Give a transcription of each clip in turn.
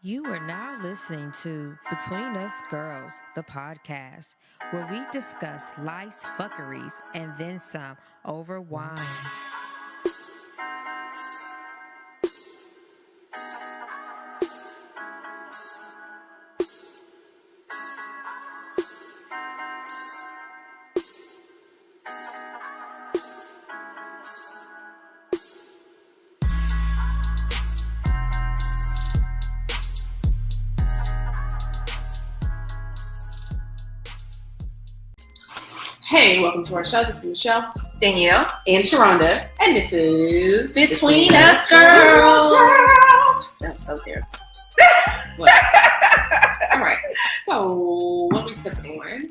You are now listening to Between Us Girls, the podcast, where we discuss life's fuckeries and then some over wine. Hey, welcome to our show. This is Michelle, Danielle, and Sharonda, and this is Between Us Girls. That was so terrible. All right. So, what we sipping on?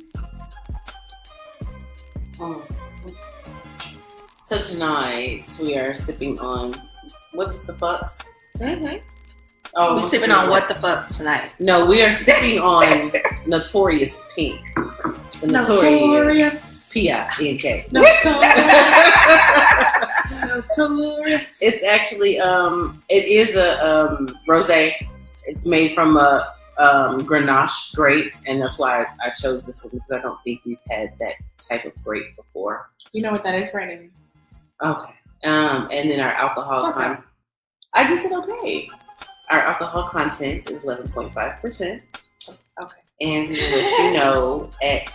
So tonight we are sipping on what's the fucks? Mm-hmm. Oh, We sipping on what the fuck tonight? No, we are sipping on Notorious Pink. The Notorious P-I-N-K. Notorious. It's actually it is a rosé. It's made from a Grenache grape, and that's why I chose this one because I don't think we've had that type of grape before. You know what that is, Brandon? Okay. And then our alcohol content. I just said okay. Our alcohol content is 11.5%. Okay. And we will let you know at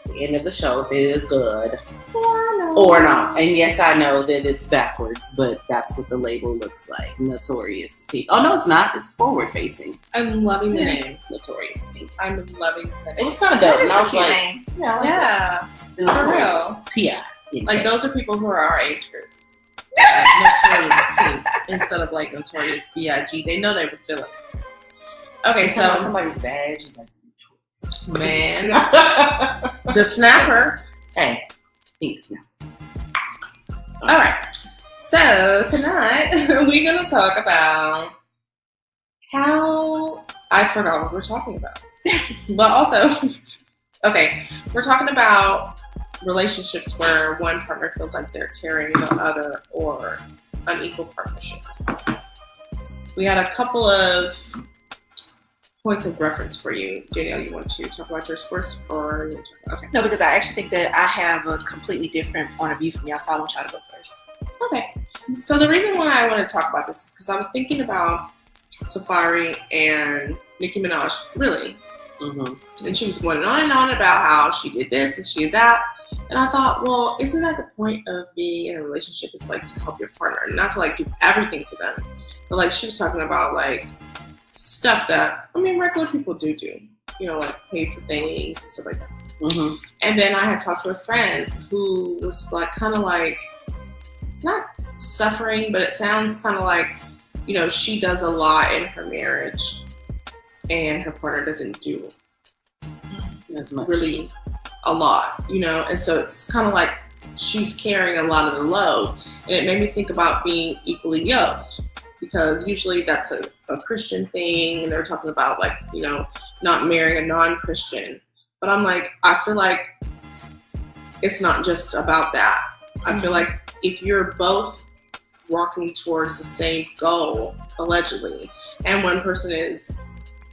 the end of the show if it is good or not. And yes, I know that it's backwards, but that's what the label looks like. Notorious Pink. Oh, no, it's not. It's forward facing. I'm loving the name. Notorious Pink. I'm loving the It name. was kind of dope. That is And I a was cute like, name. Yeah. the Notorious real. P-I-N-K. Like, those are people who are our age group. Notorious Pink instead of like Notorious B.I.G. They know they would feel it. Okay, So so somebody's badge is like Notorious. man, the snapper. Hey, Pink Snap. All right. So tonight we're gonna talk about how I forgot what we're talking about, but also, okay, we're talking about relationships where one partner feels like they're carrying the other or unequal partnerships. We had a couple of points of reference for you. Danielle, you want to talk about yours first, or you want to okay? No, because I actually think that I have a completely different point of view from y'all, so I want y'all to go first. Okay. So the reason why I want to talk about this is because I was thinking about Safaree and Nicki Minaj, really. Mm-hmm. And she was going on and on about how she did this and she did that. And I thought, well, isn't that the point of being in a relationship? Is like to help your partner, not to like do everything for them. But like she was talking about like stuff that, I mean, regular people do. You know, like pay for things and stuff like that. Mm-hmm. And then I had talked to a friend who was like kind of like, not suffering, but it sounds kind of like, you know, she does a lot in her marriage and her partner doesn't do As much. really a lot, you know, and so it's kind of like she's carrying a lot of the load. And it made me think about being equally yoked, because usually that's a Christian thing, and they're talking about like, you know, not marrying a non-Christian. But I'm like, I feel like it's not just about that. I feel like if you're both walking towards the same goal, allegedly, and one person is,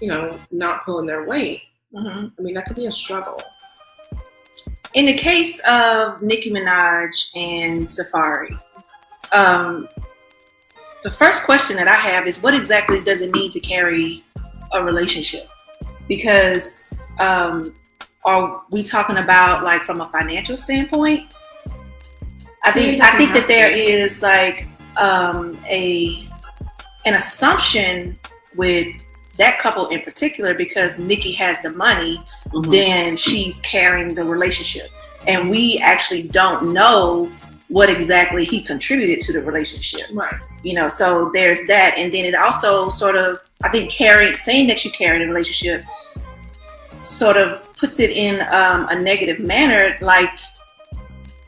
you know, not pulling their weight, I mean, that could be a struggle. In the case of Nicki Minaj and Safaree, the first question that I have is, what exactly does it mean to carry a relationship? Because are we talking about like from a financial standpoint? I think that there is like an assumption with that couple in particular, because Nicki has the money, then she's carrying the relationship. And we actually don't know what exactly he contributed to the relationship. Right. You know, so there's that. And then it also sort of, I think saying that you carry the relationship sort of puts it in a negative manner, like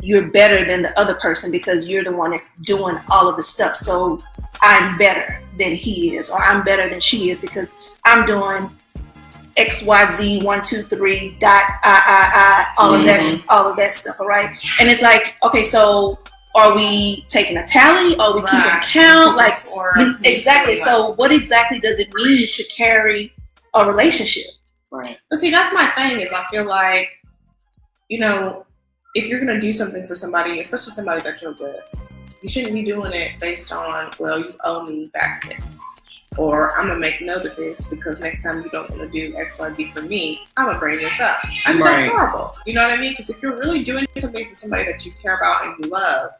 you're better than the other person because you're the one that's doing all of the stuff. So I'm better than he is, or I'm better than she is because I'm doing XYZ 1 2 3 dot I all of that stuff, all right? And it's like, okay, so Are we taking a tally? Are we keeping count? Like, exactly. So what exactly does it mean to carry a relationship? Right. But see, that's my thing is I feel like, you know, if you're going to do something for somebody, especially somebody that you're with, you shouldn't be doing it based on, well, you owe me back this. Or I'm going to make note of this because next time you don't want to do X, Y, Z for me, I'm going to bring this up. I mean, that's horrible. You know what I mean? Because if you're really doing something for somebody that you care about and you love,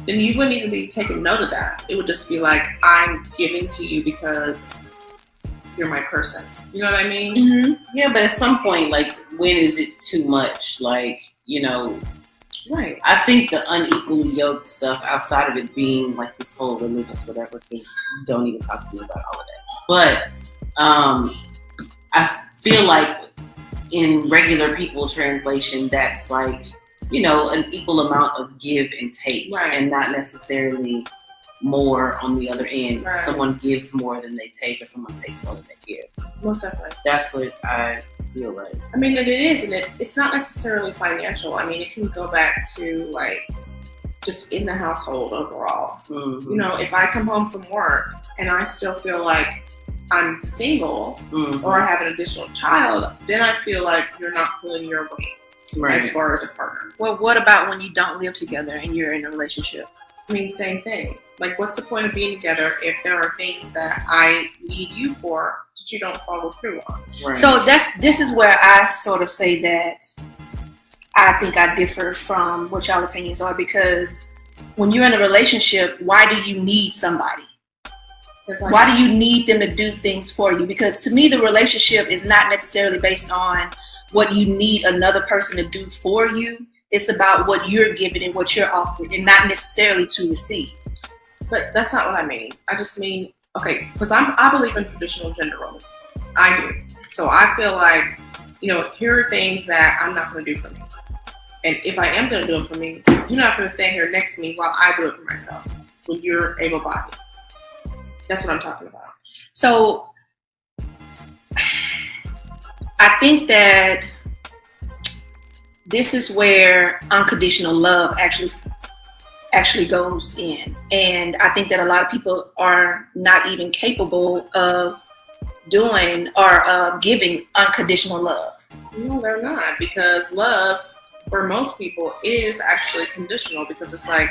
then you wouldn't even be taking note of that. It would just be like, I'm giving to you because you're my person. You know what I mean? Mm-hmm. Yeah, but at some point, like, when is it too much? Like, you know, right. I think the unequally yoked stuff, outside of it being like this whole religious whatever, because don't even talk to me about all of that. But I feel like in regular people translation, that's like, you know, an equal amount of give and take, right. and not necessarily more on the other end. Right. Someone gives more than they take, or someone takes more than they give. Most definitely. That's what I feel like. I mean, it is, and it's not necessarily financial. I mean, it can go back to like just in the household overall. Mm-hmm. You know, if I come home from work and I still feel like I'm single mm-hmm. or I have an additional child, then I feel like you're not pulling your weight right. as far as a partner. Well, what about when you don't live together and you're in a relationship? I mean, same thing. Like, what's the point of being together if there are things that I need you for that you don't follow through on? Right. So this is where I sort of say that I think I differ from what y'all opinions are, because when you're in a relationship, why do you need somebody? Like, why do you need them to do things for you? Because to me, the relationship is not necessarily based on what you need another person to do for you. It's about what you're giving and what you're offering, and not necessarily to receive. But that's not what I mean. I just mean, okay, because I believe in traditional gender roles. I do. So I feel like, you know, here are things that I'm not going to do for me. And if I am going to do them for me, you're not going to stand here next to me while I do it for myself when you're able-bodied. That's what I'm talking about. So I think that this is where unconditional love actually goes in. And I think that a lot of people are not even capable of doing or giving unconditional love. No, they're not, because love for most people is actually conditional, because it's like,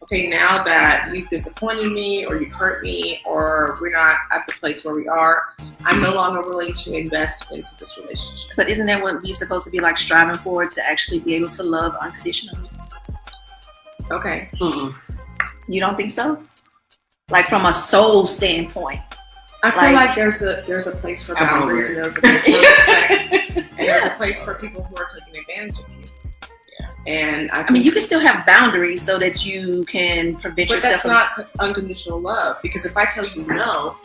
okay, now that you've disappointed me or you've hurt me or we're not at the place where we are, I'm no longer willing to invest into this relationship. But isn't that what we're supposed to be like striving for, to actually be able to love unconditionally? Okay. Mm-mm. You don't think so? Like from a soul standpoint. I feel like there's a place for boundaries and there's a place for respect and there's a place for people who are taking advantage of you. And I mean, you can still have boundaries so that you can prevent yourself. But that's not unconditional love, because if I tell you no,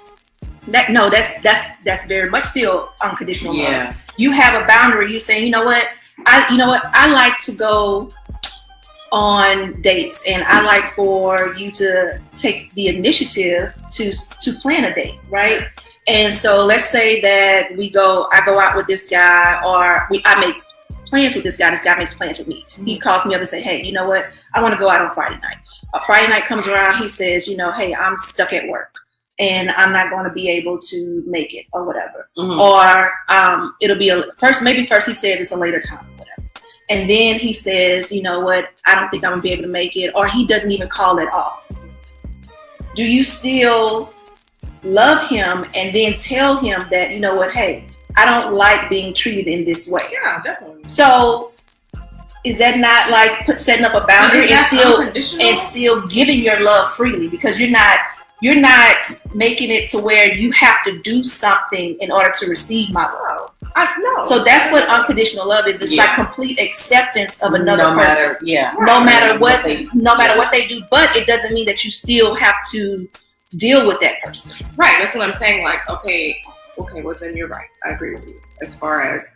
that's very much still unconditional yeah. love. You have a boundary. You saying, you know what, I like to go on dates, and I like for you to take the initiative to plan a date, right? And so let's say that I go out with this guy, or I make plans with this guy. This guy makes plans with me. He calls me up and say, hey, you know what? I want to go out on Friday night. Friday night comes around. He says, you know, hey, I'm stuck at work and I'm not going to be able to make it or whatever. Mm-hmm. Or it'll be first he says it's a later time, whatever. And then he says, you know what? I don't think I'm going to be able to make it. Or he doesn't even call at all. Do you still love him and then tell him that, you know what? Hey, I don't like being treated in this way. Yeah, definitely. So is that not like setting up a boundary and still giving your love freely? Because you're not making it to where you have to do something in order to receive my love. No. So that's what unconditional love is. It's like complete acceptance of another person. No matter what they do, but it doesn't mean that you still have to deal with that person. Right. That's what I'm saying. Like, okay, well then you're right. I agree with you. As far as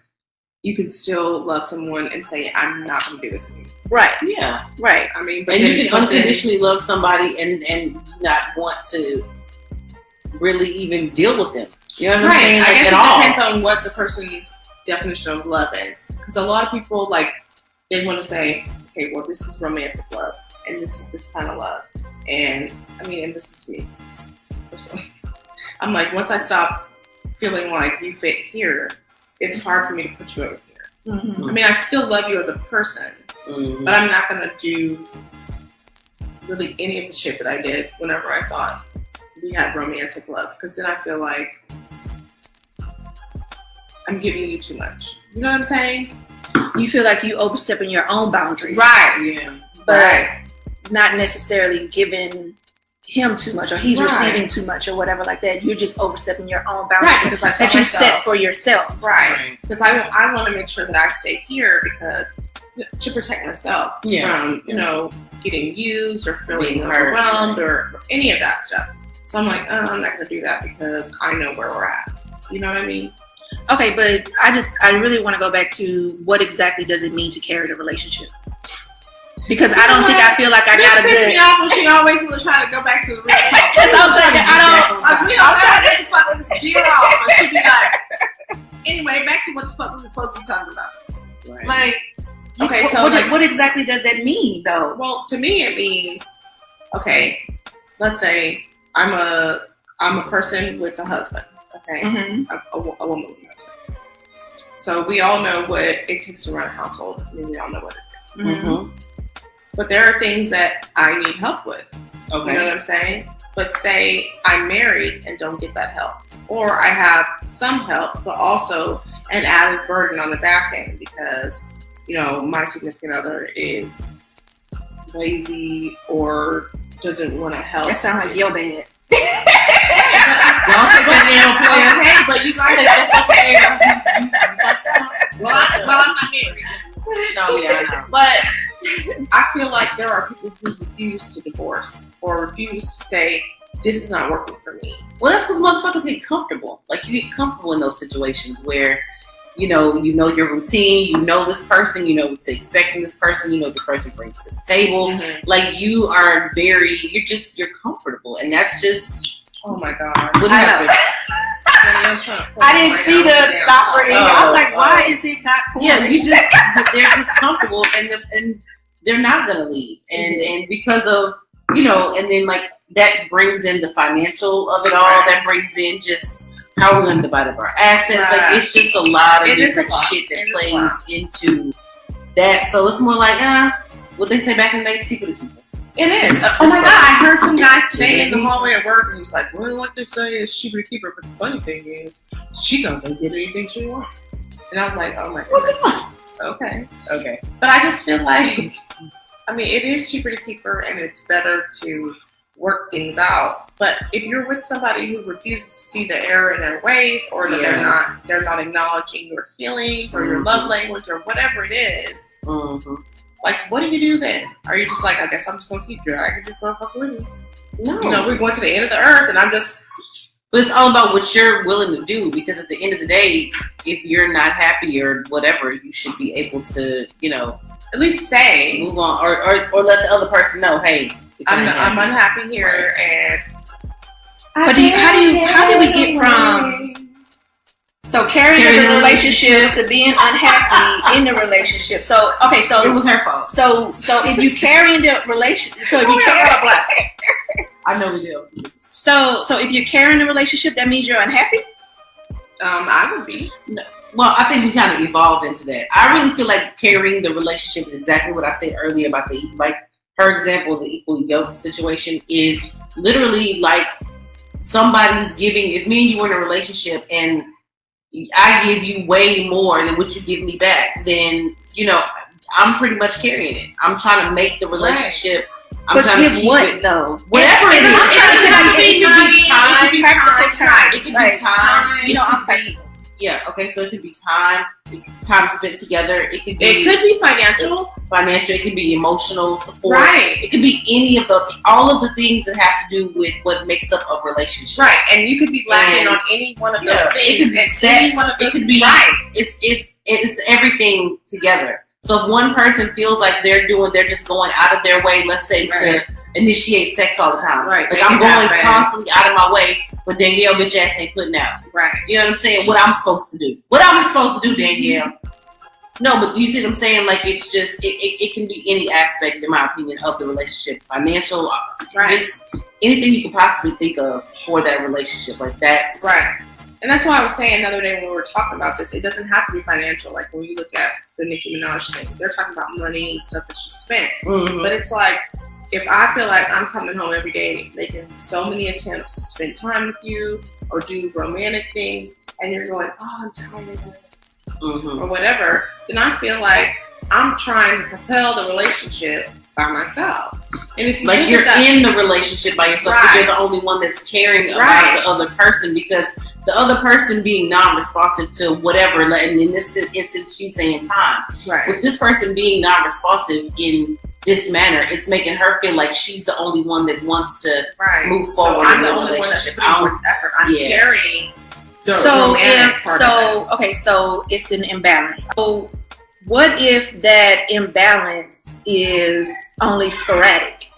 you can still love someone and say, I'm not going to do this anymore. Right. Yeah. Right. I mean, but you can unconditionally love somebody and not want to really even deal with them. You know what I'm saying? I guess it depends on what the person's definition of love is. Because a lot of people, like, they want to say, okay, well, this is romantic love. and this is this kind of love. And I mean, and this is me personally. I'm like, once I stop feeling like you fit here, it's hard for me to put you over here. Mm-hmm. I mean, I still love you as a person, but I'm not gonna do really any of the shit that I did whenever I thought we had romantic love, because then I feel like I'm giving you too much. You know what I'm saying? You feel like you overstepping your own boundaries, Right. Yeah. but not necessarily giving him too much, or he's receiving too much, or whatever like that. You're just overstepping your own boundaries, Right, because I tell that you myself, set for yourself. Right. Because I want to make sure that I stay here because to protect myself from, you know, getting used or feeling overwhelmed or any of that stuff. So I'm like, oh, I'm not going to do that because I know where we're at. You know what I mean? Okay, but I really want to go back to what exactly does it mean to carry the relationship? Because I don't think I feel like I got a good. Me off when she always want to try to go back to the real talk. Because I was like, I'm trying to get the fucking gear off, but she'd be like, anyway, back to what the fuck we were supposed to be talking about. Right. like, Okay, so what exactly does that mean, though? Well, to me, it means, okay, let's say I'm a person with a husband. Okay, a woman with a husband. So we all know what it takes to run a household. I mean, we all know what it is. But there are things that I need help with. Okay. You know what I'm saying? But say I'm married and don't get that help. Or I have some help, but also an added burden on the back end because, you know, my significant other is lazy or doesn't want to help. That sounds like your bad. Don't take that Okay, but you guys are okay. Well, I'm not married. No, yeah, I know. But I feel like there are people who refuse to divorce or refuse to say, this is not working for me. Well, that's because motherfuckers get comfortable. Like, you get comfortable in those situations where, you know your routine, you know this person, you know what to expect from this person, you know what this person brings to the table. Like, you're comfortable. And that's just, Oh my God. what happens. I didn't see the stopper in. I'm like, why is it not cool? Yeah, they're just comfortable and they're not gonna leave. And because of, you know, and then like that brings in the financial of it all, that brings in just how we're gonna divide up our assets. Like, it's just a lot of different shit that plays into that. So it's more like, what they say back in the day, cheaper to keep. It is. Oh my God, I heard some guys today in the hallway at work and he was like, well, what they say is cheaper to keep her, but the funny thing is, she gonna go get anything she wants. And I was like, oh my God. What the fuck? Okay. But I just feel like, I mean, it is cheaper to keep her and it's better to work things out. But if you're with somebody who refuses to see the error in their ways, or that they're not acknowledging your feelings or your love language or whatever it is, like, what do you do then? Are you just like, I guess I'm just gonna keep dragging this motherfucker with me? No. You know, we're going to the end of the earth and I'm just. But it's all about what you're willing to do, because at the end of the day, if you're not happy or whatever, you should be able to, you know, at least say, move on, or let the other person know, hey, I'm unhappy here, and. But how do we get from carrying the relationship to being unhappy in the relationship? So okay, so it was her fault. So if you carrying the relationship, so if you carry, I know we do. So if you're carrying the relationship, that means you're unhappy? I would be. No. Well, I think we kind of evolved into that. I really feel like carrying the relationship is exactly what I said earlier about her example, the equal yoke situation is literally like somebody's giving. If me and you were in a relationship and I give you way more than what you give me back, then, you know, I'm pretty much carrying it. I'm trying to make the relationship. I'm trying to keep what it, though? Whatever it is. I'm trying to say, like, it could be practical time. It could be time. You know, I'm practical. Yeah. Okay. So it could be time spent together. It could be financial. It could be emotional support. Right. It could be any of all of the things that have to do with what makes up a relationship. Right. And you could be lacking on any one of those things. It could be sex. It could be It's everything together. So if one person feels like they're just going out of their way, let's say to initiate sex all the time. Right. Like, I'm going constantly out of my way, but Danielle bitch ass ain't putting out. Right. You know what I'm saying? What I'm supposed to do. What I'm supposed to do, Danielle? No, but you see what I'm saying? Like, it's just, it can be any aspect, in my opinion, of the relationship. Financial, just anything you could possibly think of for that relationship. Like, that's... Right. And that's why I was saying the other day when we were talking about this, it doesn't have to be financial. Like, when you look at the Nicki Minaj thing, they're talking about money and stuff that she spent. Mm-hmm. But it's like, if I feel like I'm coming home every day making so many attempts to spend time with you or do romantic things, and you're going, oh, I'm tired, or whatever, then I feel like I'm trying to propel the relationship by myself. And if you like you're in the relationship by yourself, but you're the only one that's caring about the other person, because the other person being non-responsive to whatever, and in this instance, she's saying time. Right. With this person being non-responsive in this manner, it's making her feel like she's the only one that wants to move forward. So I'm the only one that's putting forth effort. I'm carrying the romantic part of it. Okay, so it's an imbalance. So what if that imbalance is only sporadic?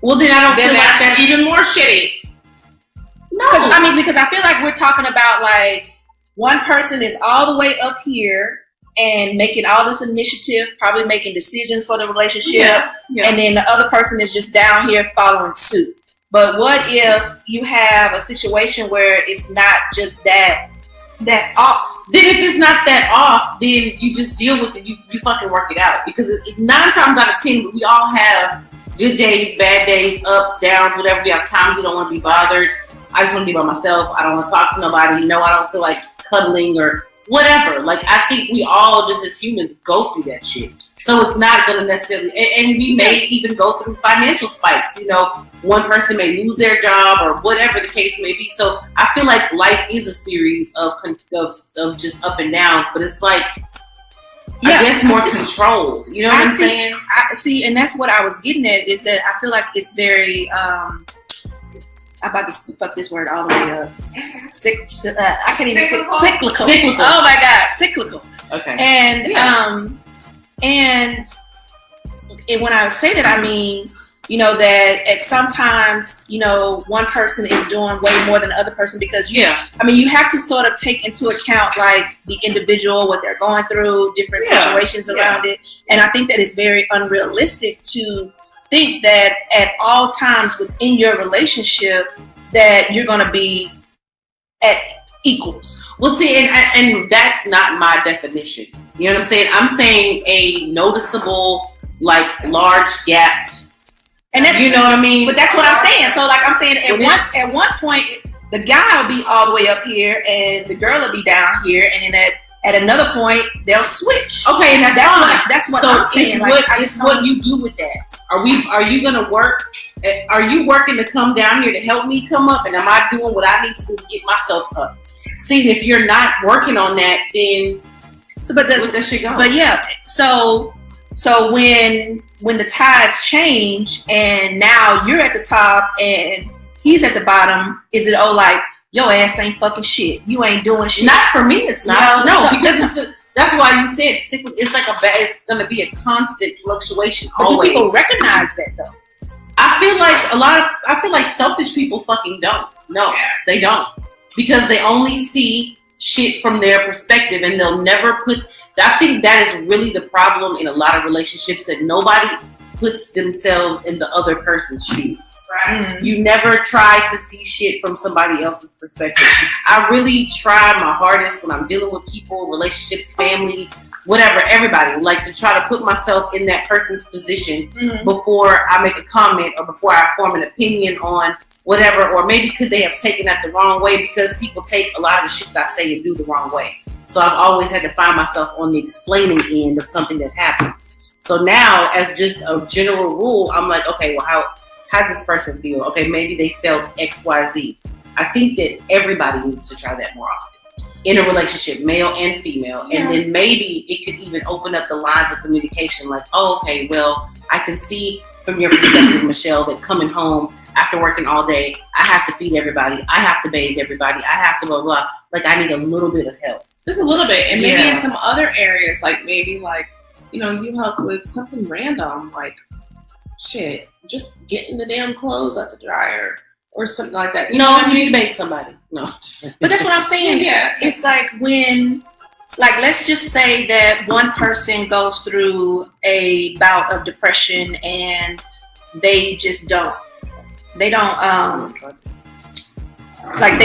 Well, then I don't feel like that's even more shitty. No, because I feel like we're talking about like one person is all the way up here and making all this initiative, probably making decisions for the relationship, and then the other person is just down here following suit. But what if you have a situation where it's not just that off? Then if it's not that off, then you just deal with it. You fucking work it out, because 9 times out of 10, we all have good days, bad days, ups, downs, whatever. We have times we don't want to be bothered. I just want to be by myself. I don't want to talk to nobody. No, I don't feel like cuddling or whatever. Like, I think we all, just as humans, go through that shit. So it's not going to necessarily, and we may even go through financial spikes. You know, one person may lose their job or whatever the case may be. So I feel like life is a series of just up and downs, but it's like, I guess more controlled. You know what I'm saying? See, and that's what I was getting at, is that I feel like it's very, I'm about to fuck this word all the way up. I can't even say cyclical. Oh my God, cyclical. Okay. And when I say that, I mean, you know, that at sometimes, you know, one person is doing way more than the other person, because you have to sort of take into account like the individual, what they're going through, different situations around it. And I think that it's very unrealistic to think that at all times within your relationship that you're going to be at equals. Well, see, and that's not my definition. You know what I'm saying? I'm saying a noticeable, like, large gap. And you know what I mean? But that's what I'm saying. So, like, I'm saying at one point, the guy will be all the way up here and the girl will be down here, and then at another point they'll switch. Okay, and that's what I'm saying. It's what you do with that. Are you gonna work? Are you working to come down here to help me come up, and am I doing what I need to do to get myself up? See, if you're not working on that, then where that shit go? But yeah, so when the tides change and now you're at the top and he's at the bottom, is it like your ass ain't fucking shit? You ain't doing shit. Not for me. It's not. No, because that's why you said it's like it's going to be a constant fluctuation. But always. Do people recognize that though? I feel like selfish people fucking don't. No, they don't, because they only see shit from their perspective, and they'll never put. I think that is really the problem in a lot of relationships, that nobody puts themselves in the other person's shoes. Right. You never try to see shit from somebody else's perspective. I really try my hardest when I'm dealing with people, relationships, family, whatever, everybody, like to try to put myself in that person's position before I make a comment or before I form an opinion on whatever, or maybe could they have taken that the wrong way, because people take a lot of the shit that I say and do the wrong way. So I've always had to find myself on the explaining end of something that happens. So now, as just a general rule, I'm like, okay, well, how does this person feel? Okay, maybe they felt X, Y, Z. I think that everybody needs to try that more often in a relationship, male and female. And then maybe it could even open up the lines of communication, like, oh, okay, well, I can see from your perspective, Michelle, that coming home after working all day, I have to feed everybody, I have to bathe everybody, I have to blah, blah. Like, I need a little bit of help. Just a little bit. And maybe in some other areas, like maybe like, you know, you help with something random, like, shit, just getting the damn clothes out the dryer or something like that. You know, you need to make somebody. No. But that's what I'm saying. Yeah. It's like when like, let's just say that one person goes through a bout of depression and they just don't they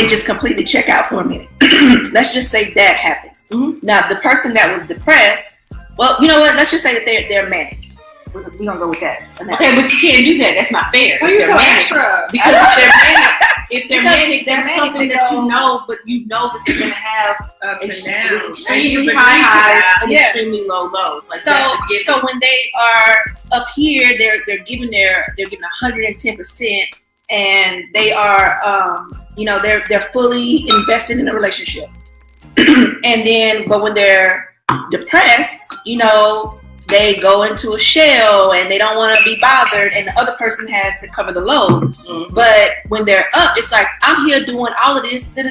just completely check out for a minute. Let's just say that happens. Mm-hmm. Now, the person that was depressed, well, you know what? Let's just say that they're manic. We're gonna go with that. Okay, but you can't do that. That's not fair. Why are you so extra? Because if they're manic, that's something that you know, but you know that they're gonna have extremely high highs and extremely low lows. Like so when they are up here, they're giving 110%, and they are they're fully invested in a relationship. And then, but when they're depressed, they go into a shell and they don't want to be bothered, and the other person has to cover the load. Mm-hmm. But when they're up, it's like, I'm here doing all of this, and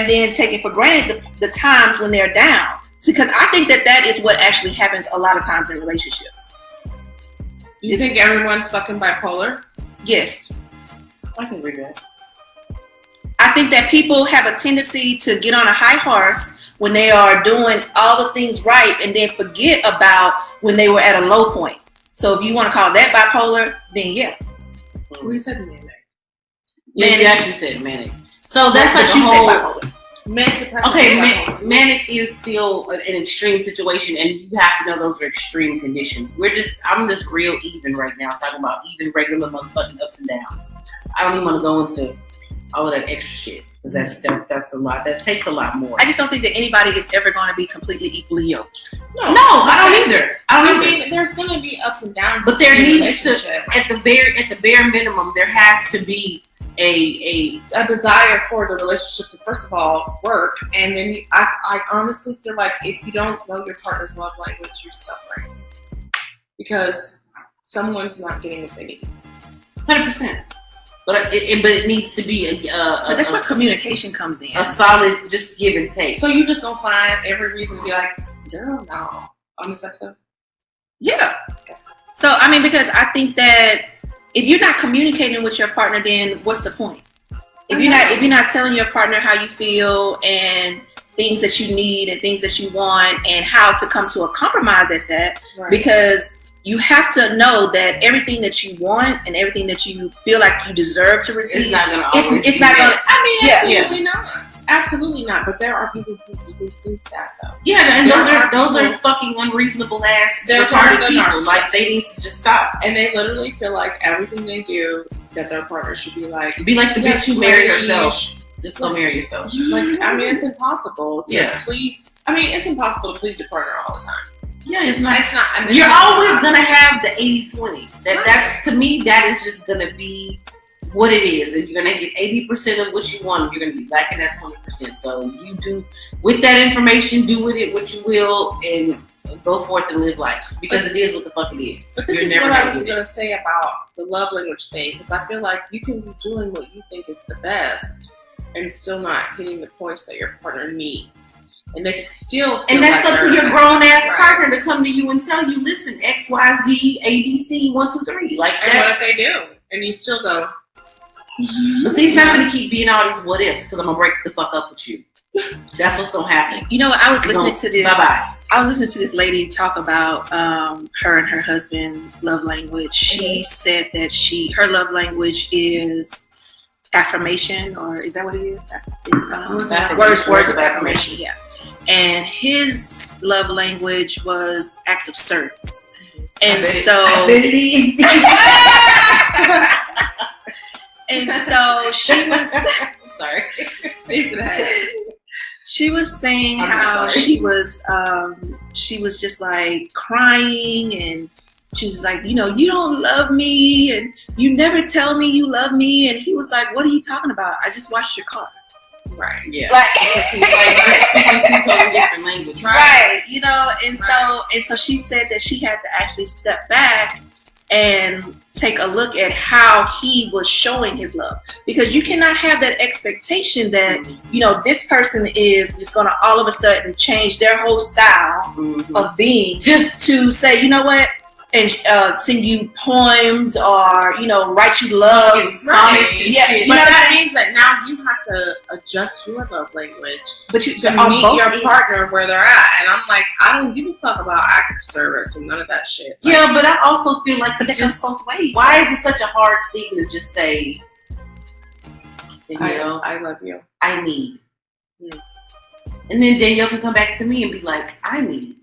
then taking for granted the times when they're down. Because I think that is what actually happens a lot of times in relationships. You think everyone's fucking bipolar? Yes. I can agree with that. I think that people have a tendency to get on a high horse when they are doing all the things right and then forget about when they were at a low point. So if you want to call that bipolar, then yeah. We said manic. Yeah, you actually said manic. So that's like you said bipolar. Manic depression. Okay, manic is still an extreme situation, and you have to know those are extreme conditions. I'm just real even right now, talking about even regular motherfucking ups and downs. I don't even want to go into all of that extra shit. Because that's a lot. That takes a lot more. I just don't think that anybody is ever going to be completely equally yoked. No, I don't either. I mean, there's going to be ups and downs, but there needs to, at the bare minimum, there has to be a desire for the relationship to, first of all, work, and then I honestly feel like if you don't know your partner's love language, you're suffering because someone's not getting what they need. 100%. But it needs to be but that's where communication comes in. A solid, just give and take. So you just don't find every reason to be like, girl, no, on this episode? Yeah. Okay. So, I mean, because I think that if you're not communicating with your partner, then what's the point? If you're not telling your partner how you feel and things that you need and things that you want and how to come to a compromise at that, right. Because you have to know that everything that you want and everything that you feel like you deserve to receive, it's not going to. I mean, absolutely not. Absolutely not. But there are people who think that though. Yeah, and those are fucking unreasonable ass retarded people. Like they need to just stop. And they literally feel like everything they do that their partner should be like. Be like the bitch who married herself. Just go marry yourself. Like, I mean, it's impossible to please. I mean, it's impossible to please your partner all the time. Yeah, it's not. I mean, you're always gonna have the 80-20. That's to me. That is just gonna be what it is, and you're gonna get 80% of what you want. You're gonna be lacking that 20%. So you do with that information, do with it what you will, and go forth and live life because it is what the fuck it is. But this is what I was gonna say about the love language thing, because I feel like you can be doing what you think is the best and still not hitting the points that your partner needs. And they can still feel. And that's up to your grown ass partner to come to you and tell you, listen, X, Y, Z, A, B, C, 1, 2, 3. Like, and what if they do? And you still go. But see, it's not going to keep being all these what ifs because I'm going to break the fuck up with you. That's what's going to happen. You know what? I was listening to this. Bye-bye. I was listening to this lady talk about her and her husband love language. She said that her love language is affirmation, or is that what it is? Words of affirmation. Yeah. And his love language was acts of service. And I bet it is. And so she was sorry. She was saying how she was just like crying, and she's just like, you don't love me, and you never tell me you love me. And he was like, what are you talking about? I just washed your car. Right. Yeah. Because he's like, you're speaking two totally different language. Right. And so she said that she had to actually step back and take a look at how he was showing his love, because you cannot have that expectation that this person is just going to all of a sudden change their whole style of being just to say, you know what, and sing you poems or write you love Sonnets and yeah, shit. you But know what that I'm saying? means that now you have to adjust your love language But you to on meet both your ends. partner where they're at. And I'm like, I don't give a fuck about acts of service or none of that shit. Like, Yeah, but I also feel like But that goes both ways. why is it such a hard thing to just say, Danielle, I love you. I need. And then Danielle can come back to me and be like, I need.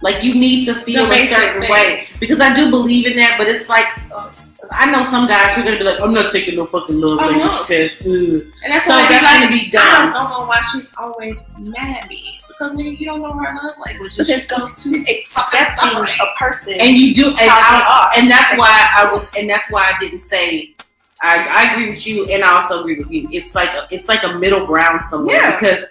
Like, you need to feel The a basic certain way. things. Because I do believe in that, but it's like, I know some guys who are going to be like, I'm not taking no fucking love language no. test. Ugh. And that's So why that's like, gonna be I dumb. just don't know why she's always mad at me. Because nigga, you don't know her love language. But this goes to accepting a person. And you do, How they are. and that's why I didn't say, I agree with you, and I also agree with you. It's like a middle ground somewhere. Yeah. Because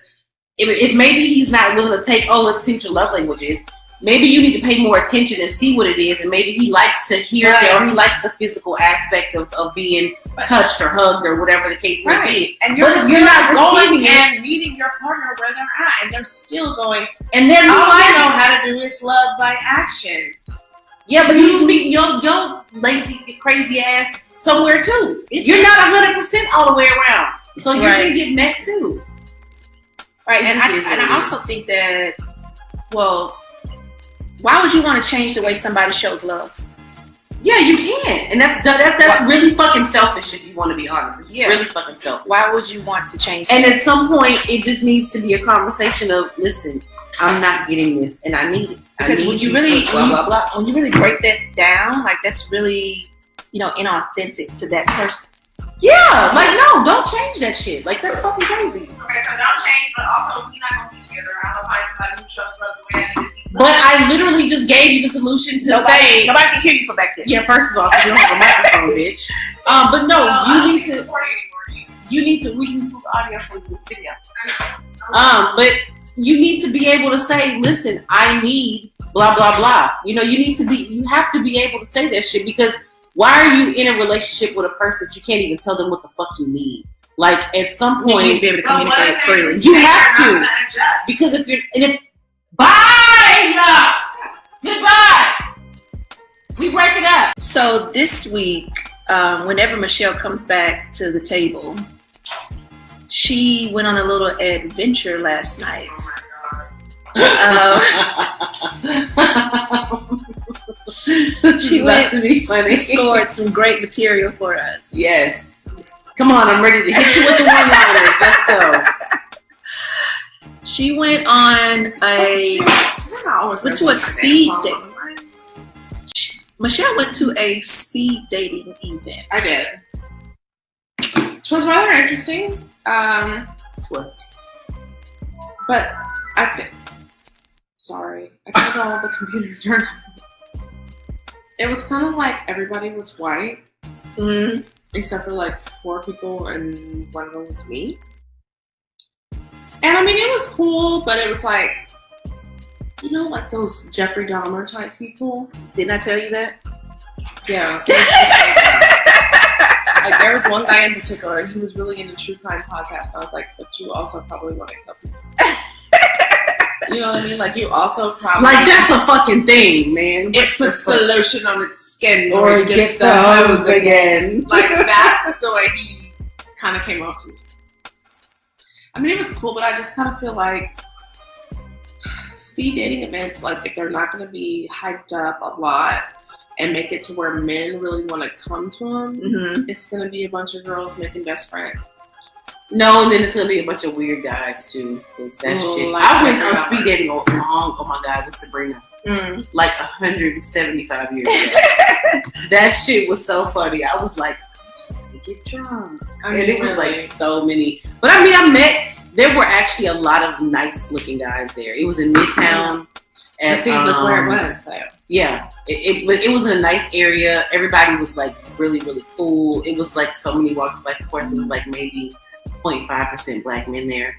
if maybe he's not willing to take, let's see what your love language is. Maybe you need to pay more attention and see what it is, and maybe he likes to hear that, or he likes the physical aspect of being touched or hugged or whatever the case may be. And you're But if still you're not going receiving it- and meeting your partner where they're at, and they're still going. And they're All I not know how to do is love by action. Yeah, but he's meeting your lazy, crazy ass somewhere too. You're not 100% all the way around, so you're Right. gonna get met too. Right, and It is what I it also is. think that, well, why would you want to change the way somebody shows love? Yeah, you can, and that's really fucking selfish. If you want to be honest, it's Yeah. really fucking selfish. Why would you want to change And that? at some point, it just needs to be a conversation of, listen, I'm not getting this, and I need it. Because when you really, blah blah blah. when you really break that down, like that's really, inauthentic to that person. Yeah, like no, don't change that shit. Like that's fucking crazy. Okay, so don't change, but also we're not gonna be together. I'm gonna find somebody who shows love the way I need to be. But I literally just gave you the solution to say. Nobody can hear you from back there. Yeah, first of all, 'cause you don't have a microphone, bitch. But no, you need to. We can do audio for the video. But you need to be able to say, listen, I need blah blah blah. You have to be able to say that shit, because why are you in a relationship with a person that you can't even tell them what the fuck you need? Like at some You point, need to be able to communicate freely. you have to, because bye, goodbye, we break it up. So this week, whenever Michelle comes back to the table, she went on a little adventure last night. She scored some great material for us. Yes. Come on, I'm ready to hit you with the one-liners. Let's go. She went on went to a speed date. Michelle went to a speed dating event. I did. Which was rather interesting. But sorry, I got all the computer turned on. It was kind of like everybody was white, Mm-hmm. except for like 4 people, and one of them was me. And I mean, it was cool, but it was like, like those Jeffrey Dahmer type people. Didn't I tell you that? Yeah. Like there was one guy in particular, and he was really into true crime podcasts. I was like, but you also probably want to kill people. You know what I mean? Like you also probably That's a fucking thing, man. it puts the lotion on its skin Or it gets the hose again. Like that's the way he kind of came off to me. I mean, it was cool, but I just kind of feel like speed dating events, like if they're not going to be hyped up a lot and make it to where men really want to come to them, Mm-hmm. it's going to be a bunch of girls making best friends. No, and then it's gonna be a bunch of weird guys too. Cause that shit. Like I went on Jeffrey speed Dahmer. dating long. Oh my god, with Sabrina, like 175 years ago. That shit was so funny. I was like, I'm just gonna get drunk, I mean, and it was really. like so many. But I mean, there were actually a lot of nice looking guys there. It was in Midtown. And see, look where it was, though. Yeah, it was in a nice area. Everybody was like really, really cool. It was like so many walks of life. Of course, it was like maybe 0.5% black men there.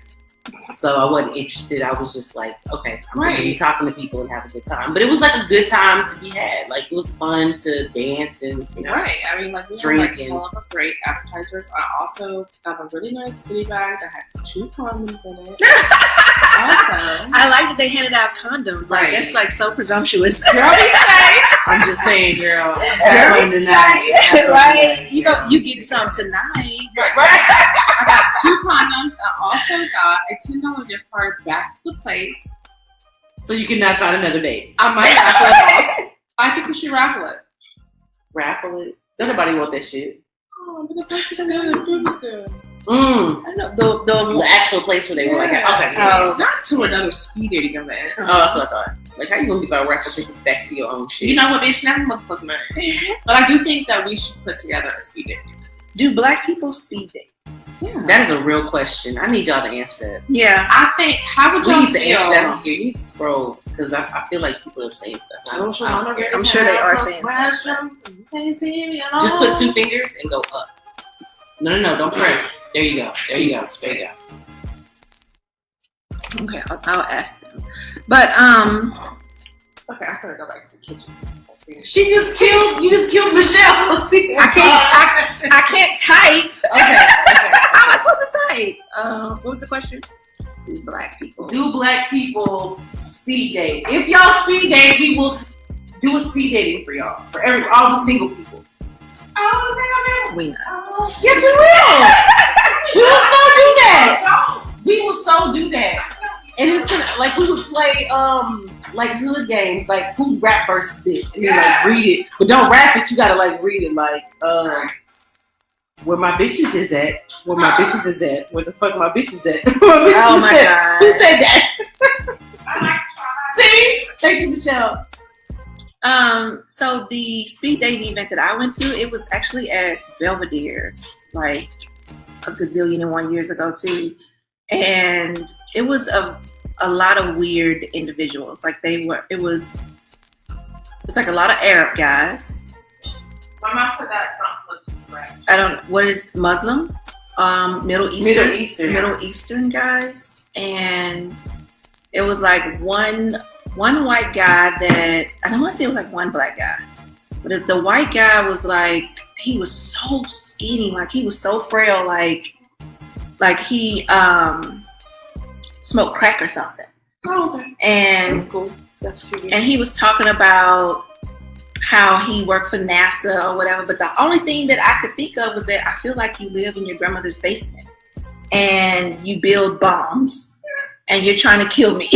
So I wasn't interested. I was just like, okay, I'm going to be talking to people and have a good time. But it was like a good time to be had. Like it was fun to dance and, Right. I mean, like, we drink had and- all of great appetizers. I also got a really nice goodie bag that had 2 condoms in it. Also, I like that they handed out condoms. Like, Right. that's like so presumptuous. girl, be safe. I'm just saying, girl. Girl, be safe. Right? You get some tonight. Right. I got 2 condoms. I also got a $10 gift card back to the place. So you cannot find another date. I might raffle it off. I think we should raffle it. Raffle it. Don't nobody want that shit. Oh, but the place is good. The food is good. I know The actual place where they were like, okay. Oh. Not to another speed dating event. Oh, that's what I thought. Like, how you gonna give out raffle tickets back to your own shit? You know what, bitch? Never motherfucking mind. But I do think that we should put together a speed dating event. Do black people speed date? Yeah. That is a real question. I need y'all to answer that. Yeah. I think, how would We y'all need to answer that feel? on here. You need to scroll because I feel like people are saying stuff. I'm sure they are saying Just put 2 fingers and go up. No, don't press. There you go. There you go. There you go. Okay, I'll ask them. But Okay, I gotta go back to the kitchen. You just killed Michelle. I can't type. Okay. How am I supposed to type? What was the question? Do black people? Do black people speed date? If y'all speed date, we will do a speed dating for y'all. For all the single people. We know. Yes, we will. We will so do that. We will so do that. And it's gonna like we would play like hood games, like who's rap versus this, and you like read it, but don't rap it. You gotta like read it, like where my bitches is at, where my bitches is at, where the fuck my bitches at. Oh my god, who said that? See, thank you, Michelle. So the speed dating event that I went to, it was actually at Belvedere's, like a gazillion and 1 years ago too. And it was a lot of weird individuals. Like it was like a lot of Arab guys. My mom said that's not correct. I don't, what is Muslim? Middle Eastern guys. And it was like one white guy that, I don't want to say it was like one black guy, but the white guy was like, he was so skinny, like he was so frail, like he smoked crack or something. Oh, okay. And That's cool. That's what you do. and he was talking about how he worked for NASA or whatever, but the only thing that I could think of was that I feel like you live in your grandmother's basement and you build bombs and you're trying to kill me.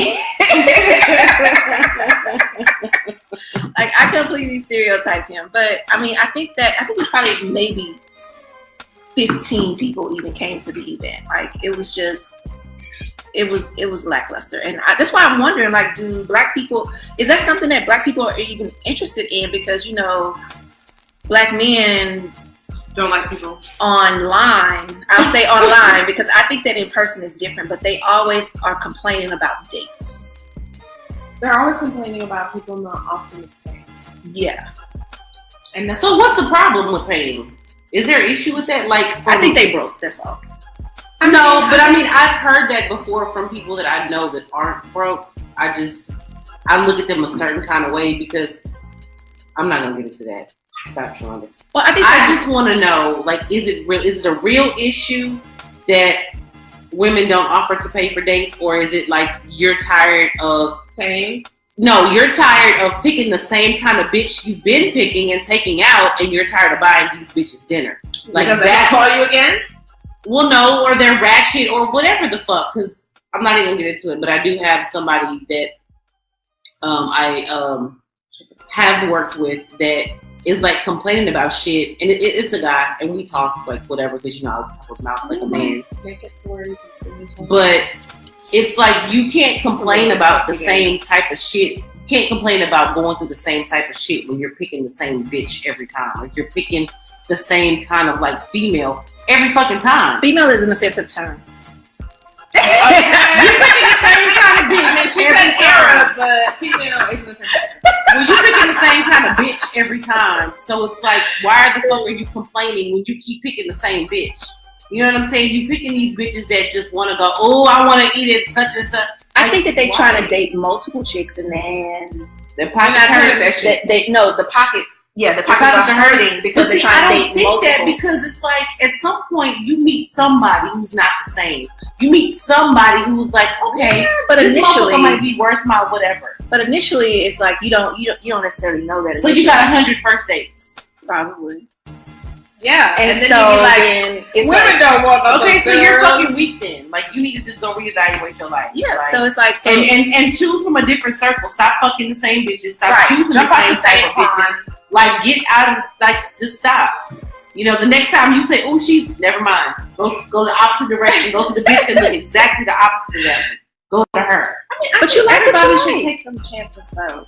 Like, I completely stereotyped him, but I mean, I think we probably maybe 15 people even came to the event. Like, it was lackluster, and that's why I'm wondering, like, do black people, is that something that black people are even interested in? Because, you know, black men Don't like people online, I'll say online, because I think that in person is different, but they always are complaining about dates. They're always complaining about people not offering to pay. Yeah, And that's So what's the problem with paying? Is there an issue with that? Like, I think they broke. That's all. No, but I mean, I've heard that before from people that I know that aren't broke. I look at them a certain kind of way because I'm not gonna get into that. Stop, Shonda. Well, I think I just want to know, like, is it a real issue that women don't offer to pay for dates, or is it like you're tired of paying. No, you're tired of picking the same kind of bitch you've been picking and taking out, and you're tired of buying these bitches dinner. Like, Because they don't call you again? Well, no, or they're ratchet or whatever the fuck. Because I'm not even gonna get into it, but I do have somebody that I have worked with that is like complaining about shit, and it's a guy, and we talk like whatever, because you know I talk about like a man. Make it to where you can see this one. But it's like you can't complain about the same type of shit. You can't complain about going through the same type of shit when you're picking the same bitch every time. Like, you're picking the same kind of like female every fucking time. Female is an offensive term. You're picking the same kind of bitch She every said time. Arab, but female isn't a offensive. Well, you're picking the same kind of bitch every time. So it's like, why the fuck are you complaining when you keep picking the same bitch? You know what I'm saying? You picking these bitches that just want to go, oh, I want to eat it, such and such. I think that they why? trying to date multiple chicks, and then They're I'm not heard of that shit. the pockets Yeah, the pockets are hurting because they're trying to date multiple. I don't think that because it's like at some point you meet somebody who's not the same. You meet somebody who's like, okay, but this initially motherfucker might be worth my whatever. But initially, it's like you don't necessarily know that. So you got 100 first dates, probably. Yeah, and then so you be like, it's women don't want no okay, so girls. you're fucking weak then. Like you need to just go reevaluate your life. Yeah, like, so it's like and choose from a different circle. Stop fucking the same bitches. Stop choosing Jump the same type of bitches. Like get out of just stop. You know, the next time you say, "Oh, she's," never mind. Go the opposite direction. Go to the bitch that look exactly the opposite of that. Go to her. I mean, but you like everybody should take them chances though,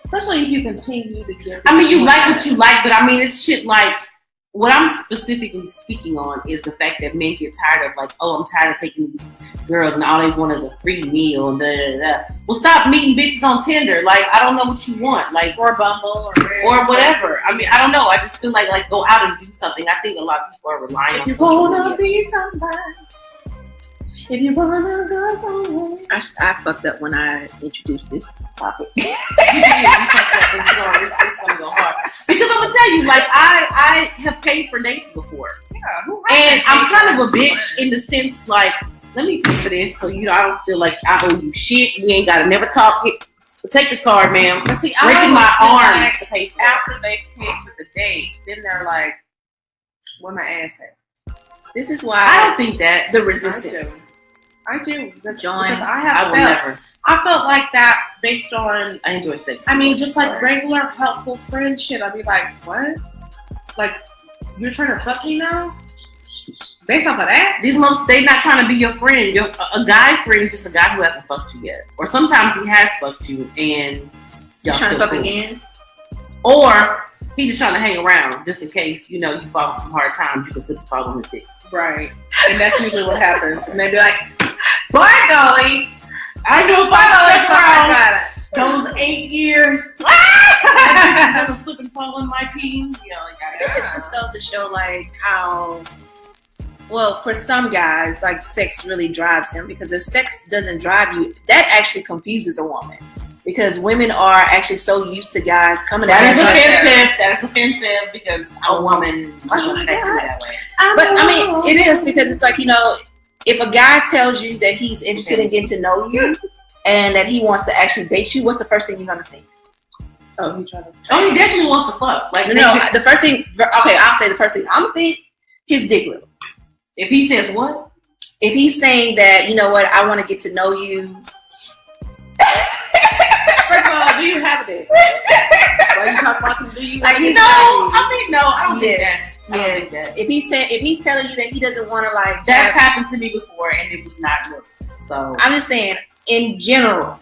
especially if you continue to give. I mean, you like what you like, but I mean, it's shit like. What I'm specifically speaking on is the fact that men get tired of like, oh, I'm tired of taking these girls and all they want is a free meal and da da da. Well, stop meeting bitches on Tinder. Like, I don't know what you want, like or Bumble or whatever. I mean, I don't know. I just feel like go out and do something. I think a lot of people are relying on social media. Be somebody. If you wanna go somewhere. I fucked up when I introduced this topic. You fucked up. It's gonna go hard. Because I'm gonna tell you, like I have paid for dates before. Yeah, and I'm kind of a bitch in the sense like, let me pay for this so I don't feel like I owe you shit. We ain't gotta never talk. Take this card, ma'am. But see, breaking my arm to pay for after they pay for the date, then they're like, where my ass at? This is why I don't think that the resistance. I do. Because I felt like that based on I enjoy sex. I mean, just like regular helpful friend shit. I'd be like, what? Like, you're trying to fuck me now? Based off of that? They not trying to be your friend. A guy friend is just a guy who hasn't fucked you yet. Or sometimes he has fucked you and y'all trying to fuck again. Or he just trying to hang around just in case, you fall on some hard times, you can slip and fall on his dick. Right. And that's usually what happens. And they be like, boy, golly, I knew if I stuck around those 8 years, I was slip and fall on my pee. It just goes to show like how, well, for some guys, like sex really drives them, because if sex doesn't drive you, that actually confuses a woman. Because women are actually so used to guys coming at them. That is offensive because I'm a woman. That way. But I mean, it is, because it's like, if a guy tells you that he's interested in getting to know you and that he wants to actually date you, what's the first thing you're gonna think? Oh, he trying to. Oh, he definitely wants to fuck. Like no, the first thing. Okay, I'll say the first thing I'm gonna think. His dick little. If he says what? If he's saying that, you know what, I want to get to know you. First of all, do you have a dick? Why you talking about some? Do you? Like, no, I don't think that. Yes. If he's telling you that he doesn't want to like. That's happened to me before, and it was not good. So I'm just saying, in general,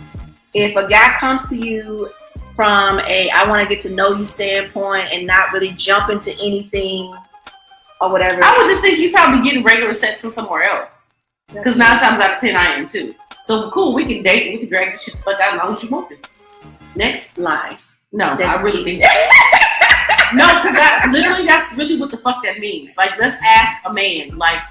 if a guy comes to you from I want to get to know you standpoint and not really jump into anything or whatever, I would just think he's probably getting regular sex from somewhere else. Because 9 times out of 10, I am too. So cool, we can date, we can drag this shit the fuck out as long as you want to. Next. Lies. No, I really think that. No, because that's really what the fuck that means. Like, let's ask a man. Like,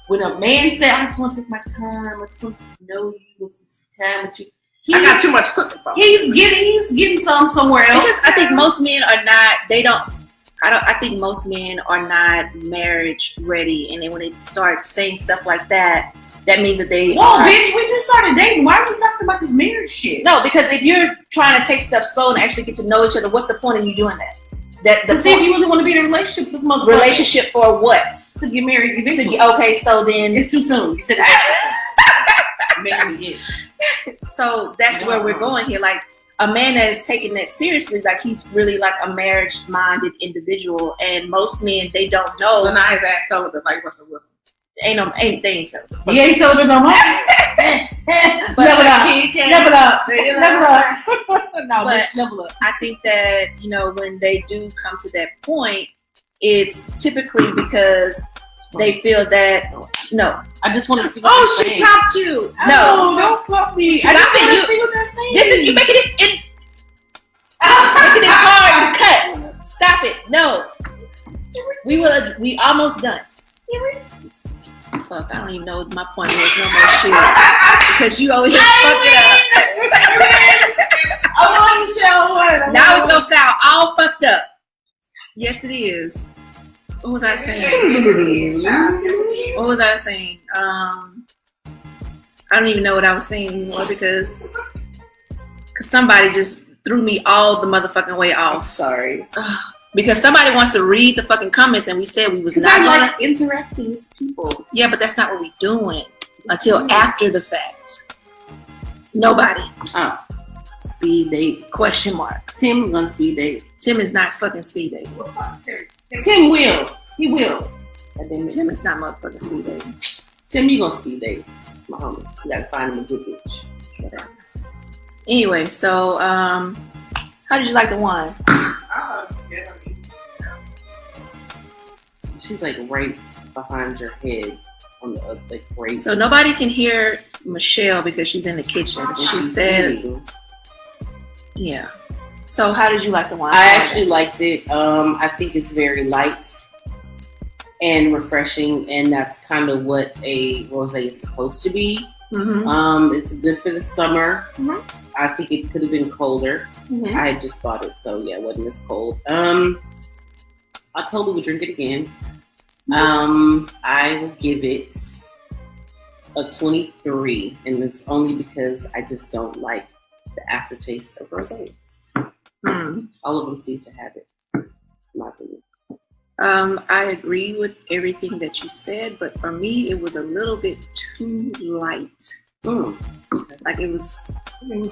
when a man said, I just want to take my time, I just want to know you, let's spend some time with you. I got too much pussy. He's getting some somewhere else. Because I think most men are not, I think most men are not marriage ready. And then when they start saying stuff like that, that means that they bitch, we just started dating. Why are we talking about this marriage shit? No, because if you're trying to take stuff slow and actually get to know each other, what's the point of you doing that? See if you really want to be in a relationship with this motherfucker. Relationship for what? To get married eventually. Okay, so then it's too soon. You said that. Making me itch. So that's where we're going here. Like, a man that is taking that seriously, like he's really like a marriage-minded individual, and most men, they don't know. So now his ass celibate like Russell Wilson. Ain't things so. He ain't celibate no more. Level up. No, bitch, level up. I think that, when they do come to that point, it's typically because they feel that, no. I just want to see what they're saying. She popped you. No. Don't pop me. Stop I just want it. to see what they're saying. This is, you making this making it hard to cut. Stop it. No. We almost done. Fuck, I don't even know what my point was. No more shit. Because you over here fuck it up. I want to show one. Now it's going to sound all fucked up. Yes, it is. What was I saying? What was I saying? I don't even know what I was saying anymore because somebody just threw me all the motherfucking way off. Sorry. Because somebody wants to read the fucking comments, and we said we was not like interacting with people. Yeah, but that's not what we doing until after the fact. Nobody. Oh. Speed date? Question mark. Tim's gonna speed date. Tim is not fucking speed dating. Tim will. He will. Tim is not motherfucking speed dating. Tim, you gonna speed date? My homie. You gotta find him a good bitch. Whatever. Anyway, so how did you like the wine? She's like right behind your head on the like right. So nobody can hear Michelle because she's in the kitchen. She said, eating. "Yeah." So how did you like the wine? I actually liked it. I think it's very light and refreshing, and that's kind of what a rosé is supposed to be. Mm-hmm. It's good for the summer. Mm-hmm. I think it could have been colder. Mm-hmm. I had just bought it, so yeah, it wasn't as cold. I totally would drink it again. I will give it a 23, and it's only because I just don't like the aftertaste of rosés. All of them seem to have it. My opinion. I agree with everything that you said, but for me, it was a little bit too light. Like it was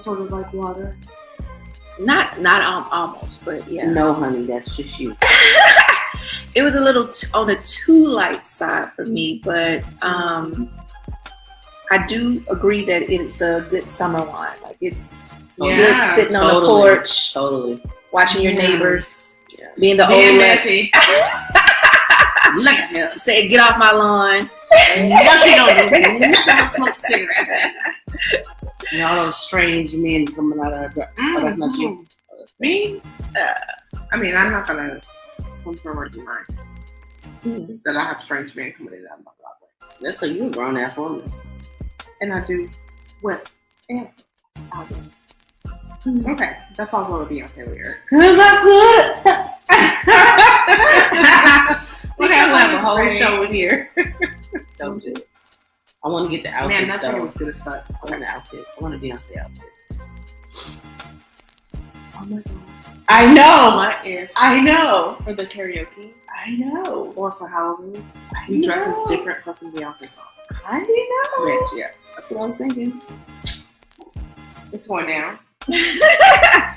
sort of like water. Not almost, but yeah. No, honey, that's just you. It was a little on the too light side for me, but I do agree that it's a good summer wine. Like it's good sitting on the porch, watching your neighbors, being the old messy. Look at him. Say, get off my lawn. What you don't do? Nothing smoke cigarettes. And all those strange men coming out of the oh, that's not you. Me? I mean, I'm not gonna come forward and deny that I have strange men coming in out of my driveway. That's you a grown ass woman. And I do what? And I do. Okay, that's also what Beyonce lyric. Cause that's what. We have a whole show in here. Don't do it. I want to get the outfit. Man, that show was good as fuck. I want the outfit. I want a Beyonce outfit. Oh my god. I know. What if? I know. For the karaoke. I know. Or for Halloween. We dress as different fucking Beyonce songs. I know. Bitch, yes. That's what I was thinking. It's going down.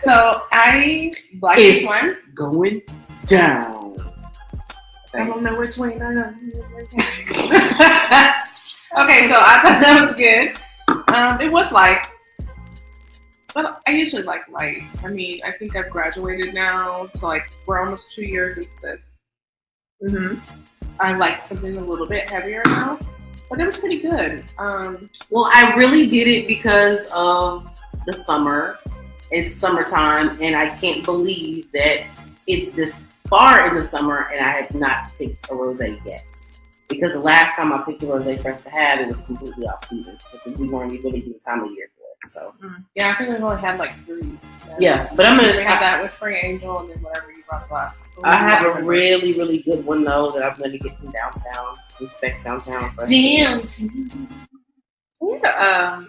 So I like this one. Going down. I don't know which way. No. Okay, so I thought that was good. It was light, but I usually like light. I mean, I think I've graduated now to like we're almost 2 years into this. I like something a little bit heavier now, but it was pretty good. Well, I really did it because of the summer. It's summertime, and I can't believe that it's this far in the summer, and I have not picked a rosé yet. Because the last time I picked a rosé for us to have, it was completely off season. Because we weren't really in the time of year for it. So yeah, I think we've only had like 3. Yeah, but I'm gonna. We had that Whispering Angel, and then whatever you brought last. I have a really, really good one though that I'm gonna get from downtown. From Specs downtown. Damn. Yeah.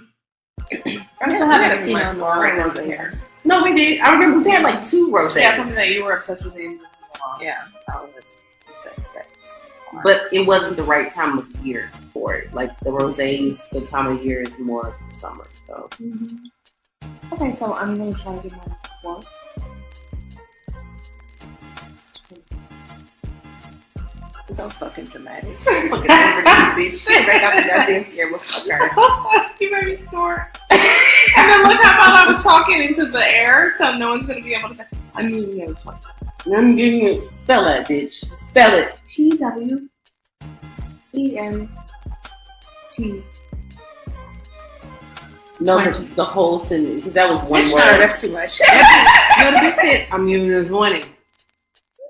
I still have it in my store right now. No, we did. I remember we had like 2 rosés. Yeah, something that you were obsessed with. Yeah, I was obsessed with that. But it wasn't the right time of year for it. Like the rosés, the time of year is more the summer. So okay, so I'm gonna try to get my next one. So fucking dramatic. So fucking over this bitch. Right out the goddamn camera. You made me snort. And then look how I was talking into the air, so no one's gonna be able to say I'm moving it. I'm giving you spell that bitch. Spell it. TWENT. No, the whole sentence because that was one word. No, that's too much. No, the bitch said I'm giving this warning.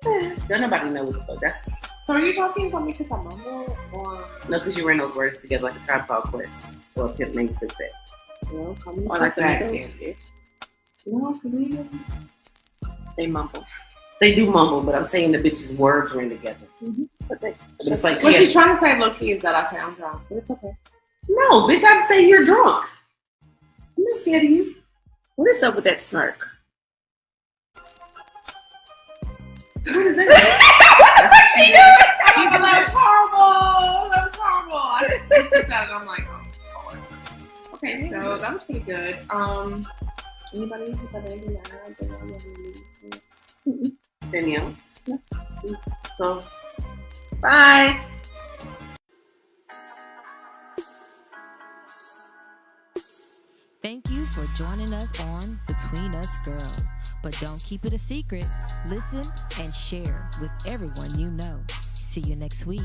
Don't nobody know what the fuck that's. So are you talking about me because I mumble or no? Because you ran those words together like a Tribe Called Quest or a Pimp Named Slick Back. Well, or like the Migos. You know, because they mumble. They do mumble, but I'm saying the bitch's words ring together. But It's like What she she's trying to say, low key, is that I sound drunk, but it's okay. no, bitch, I'd say you're drunk. I'm not scared of you. what is up with that smirk? What is that? What's she doing? She said, that was horrible. That was horrible. I just looked at it and I'm like, oh, Lord. Okay, so that was pretty good. Anybody have anything to add? Danielle. So Bye. Thank you for joining us on Between Us Girls. But don't keep it a secret. Listen and share with everyone you know. See you next week.